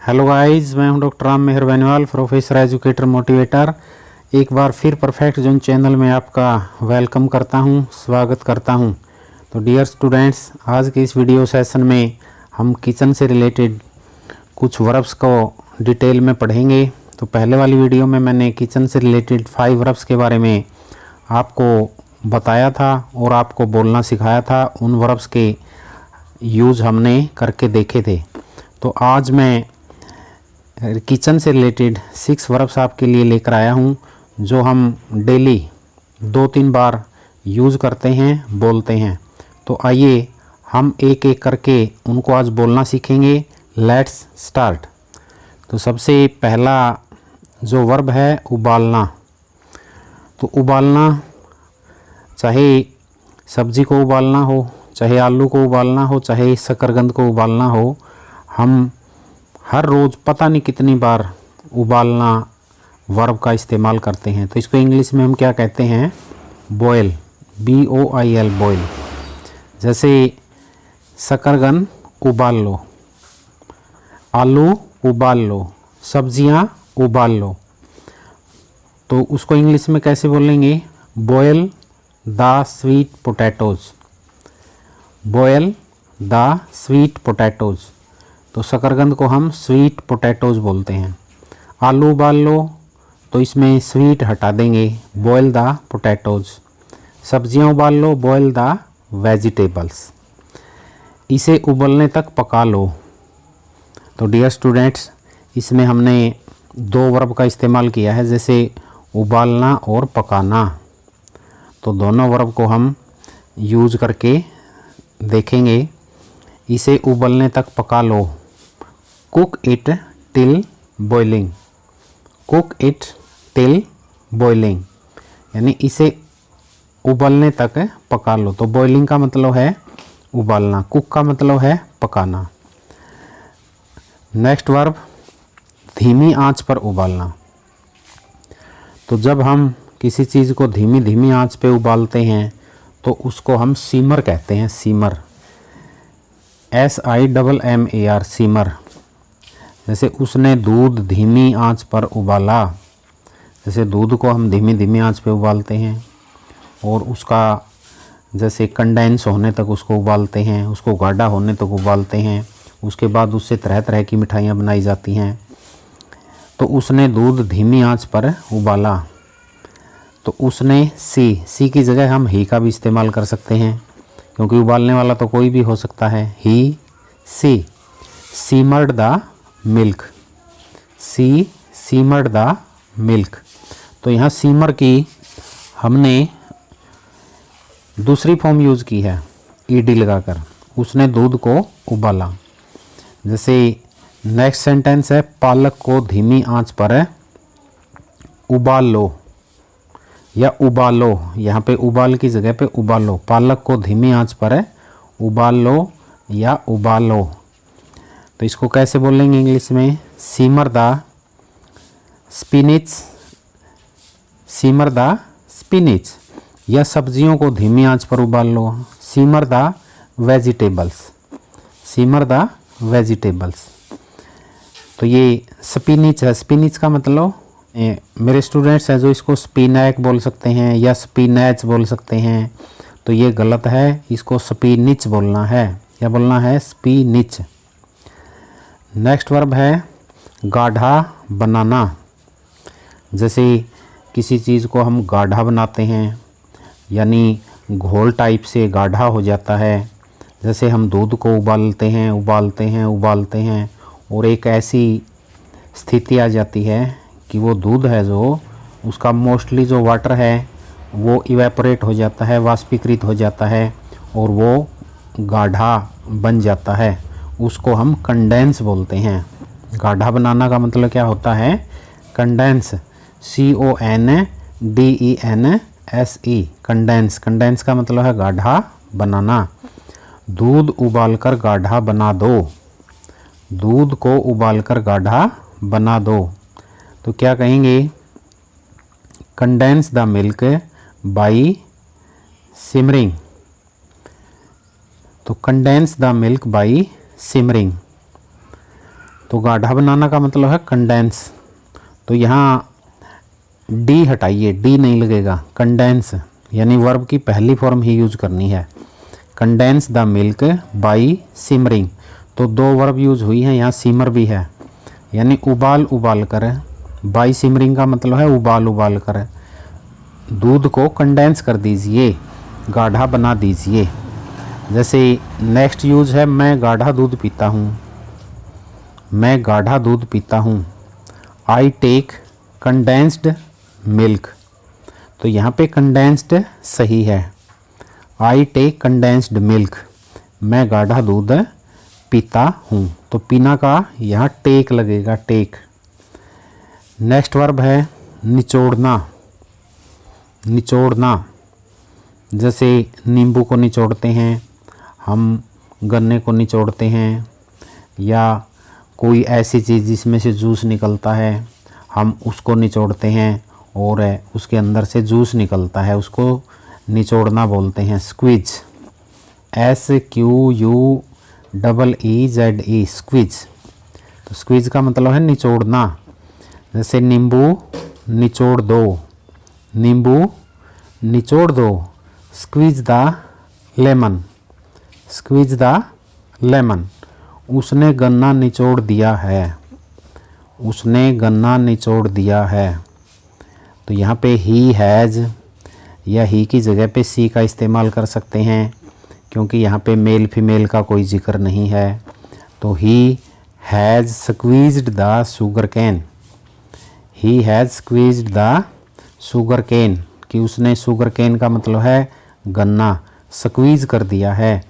Hello guys, मैं हूं doctor Ram मेहर Beniwal, professor educator motivator. एक बार फिर परफेक्ट जोन चैनल में आपका वेलकम करता हूं, स्वागत करता हूं। तो डियर स्टूडेंट्स, आज के इस वीडियो सेशन में हम किचन से रिलेटेड कुछ वर्ब्स को डिटेल में पढ़ेंगे। तो पहले वाली वीडियो में मैंने किचन से रिलेटेड 5 वर्ब्स के बारे में आपको बताया था और आपको बोलना सिखाया था। उन वर्ब्स के यूज़ हमने करके देखे थे। तो आज मैं किचन से रिलेटेड 6 वर्ब्स आपके लिए लेकर आया हूं, जो हम डेली 2-3 बार यूज़ करते हैं, बोलते हैं। तो आइए हम एक एक करके उनको आज बोलना सीखेंगे। Let's start. तो सबसे पहला जो वर्ब है उबालना। तो उबालना, चाहे सब्जी को उबालना हो, चाहे आलू को उबालना हो, चाहे शकरकंद को उबालना हो, हम हर रोज़ पता नहीं कितनी बार उबालना वर्ब का इस्तेमाल करते हैं। तो इसको इंग्लिश में हम क्या कहते हैं? Boil, BOIL, boil. जैसे शकरकंद उबाल लो, आलू उबाल लो, सब्जियां उबाल लो। तो उसको इंग्लिश में कैसे बोलेंगे? Boil the sweet potatoes, boil the sweet potatoes. तो शकरकंद को हम स्वीट पोटैटोज़ बोलते हैं। आलू उबाल लो, तो इसमें स्वीट हटा देंगे, बॉयल द पोटैटोज़। सब्जियां उबाल लो, बॉयल द वेजिटेबल्स। इसे उबलने तक पका लो। तो डियर स्टूडेंट्स, इसमें हमने 2 वर्ब का इस्तेमाल किया है, जैसे उबालना और पकाना। तो दोनों वर्ब को हम यूज़ करके देखेंगे। इसे उबलने तक पका लो, cook it till boiling, cook it till boiling, यानी इसे उबलने तक पका लो। तो बॉइलिंग का मतलब है उबालना, कुक का मतलब है पकाना। नेक्स्ट वर्ब धीमी आंच पर उबालना। तो जब हम किसी चीज़ को धीमी धीमी आंच पे उबालते हैं तो उसको हम सीमर कहते हैं, सीमर, SIMMAR, सीमर। जैसे उसने दूध धीमी आंच पर उबाला। जैसे दूध को हम धीमी धीमी आंच पे उबालते हैं और उसका जैसे कंडेंस होने तक उसको उबालते हैं, उसको गाढ़ा होने तक उबालते हैं। उसके बाद उससे तरह तरह की मिठाइयाँ बनाई जाती हैं। तो उसने दूध धीमी आंच पर उबाला। तो उसने सी की जगह हम ही का भी इस्तेमाल कर सकते हैं, क्योंकि उबालने वाला तो कोई भी हो सकता है। ही सी सीमर्ड द मिल्क, सी सीमर्ड द मिल्क। तो यहाँ सीमर की हमने दूसरी फॉर्म यूज़ की है, ED लगाकर। उसने दूध को उबाला। जैसे नेक्स्ट सेंटेंस है, पालक को धीमी आंच पर उबाल लो या उबालो। यहाँ पे उबाल की जगह पे उबालो। पालक को धीमी आंच पर उबाल लो या उबालो। तो इसको कैसे बोलेंगे इंग्लिश में? Simmer the spinach, simmer the spinach. या सब्जियों को धीमी आंच पर उबाल लो, simmer the vegetables, simmer the vegetables. तो ये स्पिनिच है। स्पिनिच का मतलब, मेरे स्टूडेंट्स हैं जो इसको स्पिनैक बोल सकते हैं या स्पिनैच बोल सकते हैं, तो ये गलत है। इसको स्पिनिच बोलना है। क्या बोलना है? स्पिनिच। नेक्स्ट वर्ब है गाढ़ा बनाना। जैसे किसी चीज़ को हम गाढ़ा बनाते हैं, यानी घोल टाइप से गाढ़ा हो जाता है। जैसे हम दूध को उबालते हैं, उबालते हैं, उबालते हैं, और एक ऐसी स्थिति आ जाती है कि वो दूध है जो उसका मोस्टली जो वाटर है वो इवेपोरेट हो जाता है, वाष्पीकृत हो जाता है और वो गाढ़ा बन जाता है। उसको हम कंडेंस बोलते हैं। गाढ़ा बनाना का मतलब क्या होता है? Condense, CONDENSE, condense. कंडेंस का मतलब है गाढ़ा बनाना। दूध उबालकर गाढ़ा बना दो, दूध को उबालकर गाढ़ा बना दो। तो क्या कहेंगे? Condense the milk by simmering. तो condense the milk by simmering. तो गाढ़ा बनाना का मतलब है कंडेंस। तो यहाँ डी हटाइए, डी नहीं लगेगा, कंडेंस यानी वर्ब की पहली फॉर्म ही यूज करनी है। Condense the milk by simmering. तो दो वर्ब यूज हुई हैं, यहाँ सिमर भी है यानी उबाल उबाल कर। बाई सिमरिंग का मतलब है उबाल उबाल कर। दूध को कंडेंस कर दीजिए, गाढ़ा बना दीजिए। जैसे नेक्स्ट यूज है मैं गाढ़ा दूध पीता हूँ, मैं गाढ़ा दूध पीता हूँ। I take condensed milk. तो यहाँ पे कंडेंस्ड सही है, आई टेक कंडेंस्ड मिल्क, मैं गाढ़ा दूध पीता हूँ। तो पीना का यहाँ टेक लगेगा, टेक। नेक्स्ट वर्ब है निचोड़ना, निचोड़ना। जैसे नींबू को निचोड़ते हैं, हम गन्ने को निचोड़ते हैं, या कोई ऐसी चीज़ जिसमें से जूस निकलता है हम उसको निचोड़ते हैं और उसके अंदर से जूस निकलता है, उसको निचोड़ना बोलते हैं, स्क्वीज। SQUEEZE, squeeze. तो स्क्वीज का मतलब है निचोड़ना। जैसे नींबू निचोड़ दो, नींबू निचोड़ दो। Squeeze the lemon, squeeze the lemon. उसने गन्ना निचोड़ दिया है, उसने गन्ना निचोड़ दिया है। तो यहाँ पे ही हैज़ या ही की जगह पे सी का इस्तेमाल कर सकते हैं, क्योंकि यहाँ पे मेल फीमेल का कोई जिक्र नहीं है। तो he has squeezed the sugar cane, he has squeezed the sugar cane. कि उसने शुगर कैन का मतलब है गन्ना स्क्वीज कर दिया है,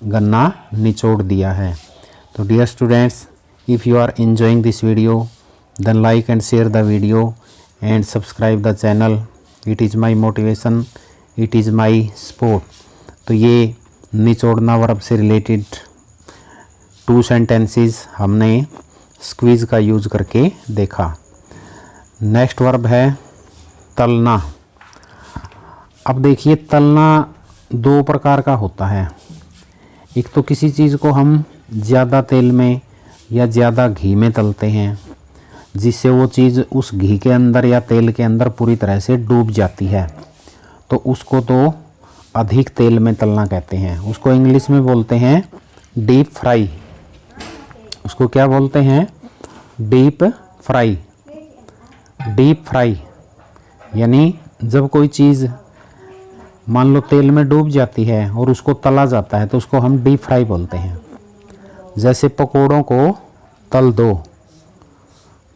गन्ना निचोड़ दिया है। तो dear students, if you are enjoying this video, then like and share the video and subscribe the channel. It is my motivation, it is my support. तो ये निचोड़ना वर्ब से रिलेटेड 2 सेंटेंसेस हमने स्क्वीज का यूज करके देखा। Next verb है तलना। अब देखिए तलना 2 प्रकार का होता है। एक तो किसी चीज़ को हम ज़्यादा तेल में या ज़्यादा घी में तलते हैं, जिससे वो चीज़ उस घी के अंदर या तेल के अंदर पूरी तरह से डूब जाती है, तो उसको तो अधिक तेल में तलना कहते हैं। उसको इंग्लिश में बोलते हैं डीप फ्राई। उसको क्या बोलते हैं? Deep fry. डीप फ्राई यानी जब कोई चीज़ मान लो तेल में डूब जाती है और उसको तला जाता है तो उसको हम डीप फ्राई बोलते हैं। जैसे पकोड़ों को तल दो,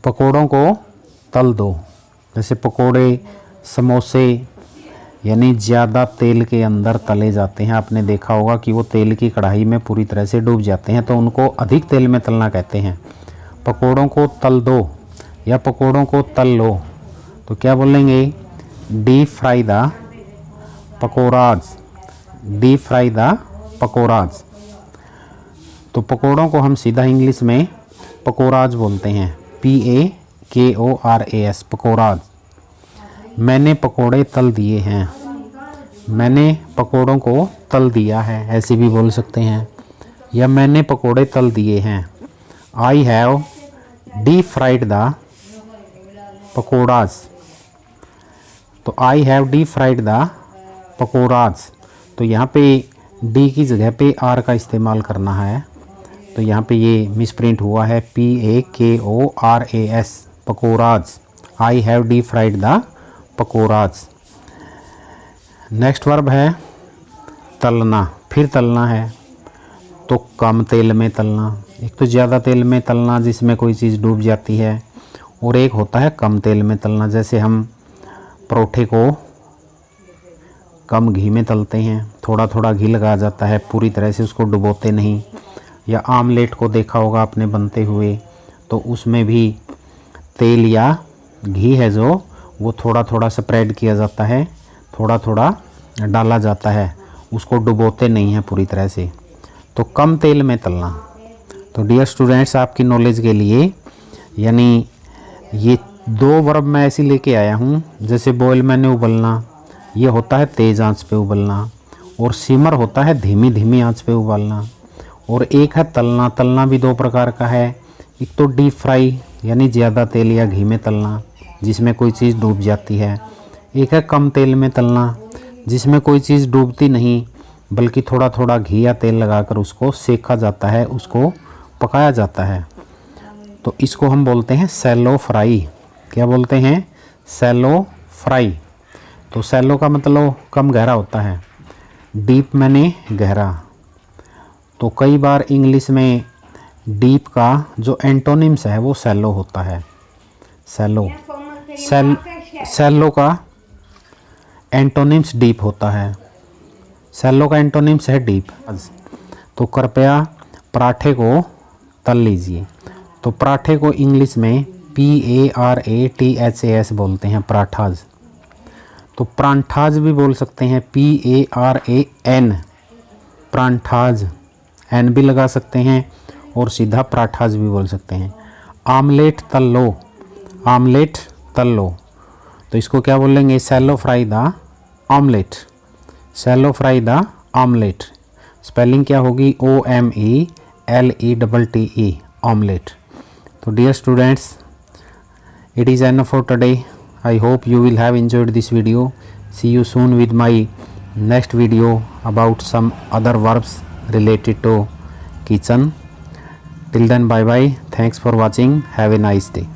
पकोड़ों को तल दो। जैसे पकोड़े, समोसे यानी ज़्यादा तेल के अंदर तले जाते हैं। आपने देखा होगा कि वो तेल की कढ़ाई में पूरी तरह से डूब जाते हैं, तो उनको अधिक तेल में तलना कहते हैं। पकोड़ों को तल दो या पकोड़ों को तल लो तो क्या बोलेंगे? Deep fry the pakoras, deep fry the pakoras. तो पकोड़ों को हम सीधा इंग्लिश में पकोड़ाज बोलते हैं, PAKORAS, पकोड़ाज। मैंने पकोड़े तल दिए हैं, मैंने पकोड़ों को तल दिया है, ऐसे भी बोल सकते हैं। या मैंने पकोड़े तल दिए हैं, I have deep fried the pakoras. तो I have deep fried the pakoras. तो यहाँ पे डी की जगह पे आर का इस्तेमाल करना है, तो यहाँ पे ये मिसप्रिंट हुआ है, PAKORAS, pakoras. I have deep fried the pakoras. Next verb है तलना। फिर तलना है तो कम तेल में तलना। एक तो ज़्यादा तेल में तलना जिसमें कोई चीज़ डूब जाती है, और एक होता है कम तेल में तलना। जैसे हम परोठे को कम घी में तलते हैं, थोड़ा थोड़ा घी लगाया जाता है, पूरी तरह से उसको डुबोते नहीं। या आमलेट को देखा होगा आपने बनते हुए, तो उसमें भी तेल या घी है जो वो थोड़ा थोड़ा स्प्रेड किया जाता है, थोड़ा थोड़ा डाला जाता है, उसको डुबोते नहीं हैं पूरी तरह से। तो कम तेल में तलना। तो डियर स्टूडेंट्स, आपकी नॉलेज के लिए यानी ये 2 वर्ब मैं ऐसे लेके आया हूँ। जैसे बॉयल मैंने उबलना, ये होता है तेज़ आंच पे उबलना, और सिमर होता है धीमी धीमी आंच पे उबालना। और एक है तलना। तलना भी 2 प्रकार का है, एक तो डीप फ्राई यानी ज़्यादा तेल या घी में तलना जिसमें कोई चीज़ डूब जाती है। एक है कम तेल में तलना जिसमें कोई चीज़ डूबती नहीं बल्कि थोड़ा थोड़ा घी या तेल लगाकर उसको सेका जाता है, उसको पकाया जाता है। तो इसको हम बोलते हैं सैलो फ्राई। क्या बोलते हैं? Cello fry. तो सैलो का मतलब कम गहरा होता है, डीप मैंने गहरा। तो कई बार इंग्लिश में डीप का जो एंटोनिम्स है वो सैलो होता है। सैलो का एंटोनिम्स डीप होता है। सैलो का एंटोनिम्स है डीप। तो कृपया पराठे को तल लीजिए। तो पराठे को इंग्लिश में PARATHAS बोलते हैं, पराठाज। तो परांठाज भी बोल सकते हैं, PARAN, परांठाज, एन भी लगा सकते हैं और सीधा पराठाज भी बोल सकते हैं। आमलेट तल लो, आमलेट तल लो। तो इसको क्या बोलेंगे? Shallow fry the omelette, shallow fry the omelette. Spelling क्या होगी? OMELETTE, omelette. तो dear students, it is enough for today. I hope you will have enjoyed this video. See you soon with my next video about some other verbs related to kitchen. Till then, bye bye. Thanks for watching. Have a nice day.